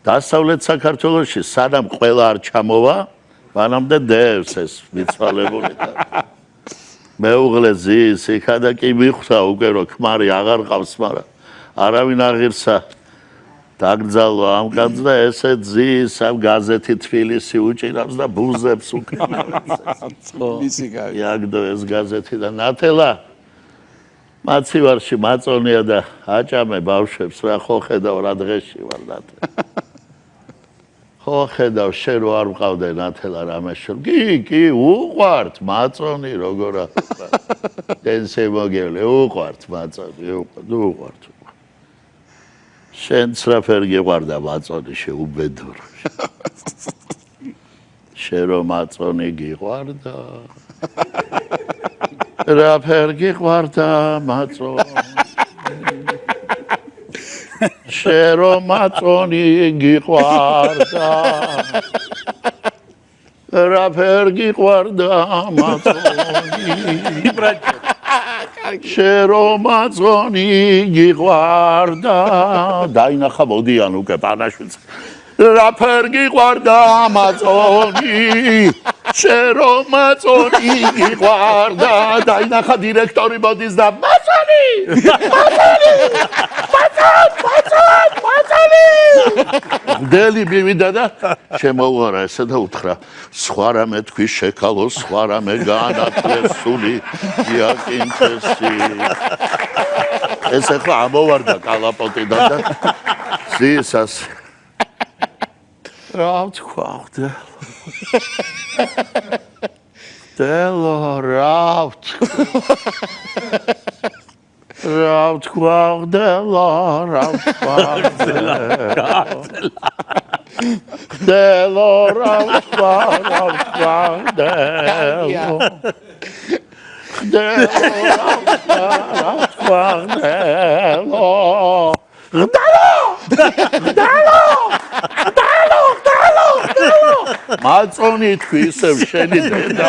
დასავლეთ საქართველოში სანამ ყველა არ ჩამოვა, მანამდე დევს ეს მიცვალებული და მეუღლე ზის იქადა კი მიხვდა უკვე რომ ქმარი აღარ ყავს, მაგრამ არავინ აღირსა დაგძალვა ამ კაცს და ესე ზის ამ გაზეთი თბილისი უჭირავს და ბუზებს უკრავს. იაგდო ეს გაზეთი და ნათელა მაცივარში მაწონია და აჭამე ბავშვებს რა ხო ხედავ რა დღეში ვარ ნათელა. ხო ხედავ შენ რო არ მყავდე ნათელა რამეშო. კი, უყვართ მაწონი როგორა. დენ შემოგევლე უყვართ მაწონი, უყვართ. შენც რაფერ გიყვარდა მაწონი შეუბედურო. შენ რო მაწონი გიყვარდა. რაფერ გიყვარდა მაწონი. შენ რო მაწონი გიყვარდა. რაფერ გიყვარდა მაწონი. შენ რო მაწონი გიყვარდა. დაინახა მოდიან უკვე პანაშვიდს. რაფერ გიყვარდა მაწონი. შენ რო მაწონი გიყვარდა. დაინახა დირექტორი მოდის და მაწონი! დელი მივიდა და შემოუარა ესე და უთხრა სხვა რამე თქვი შეკალო, სხვა რამე განათლეს სული იაკინთესი. ეს ახლა ამოვარდა კალაპოტიდან და ზისას რა თქვა დელო რა თქვა დელო რა თქვა დელო რა თქვა მაწონი თქვი ისევ შენი დედა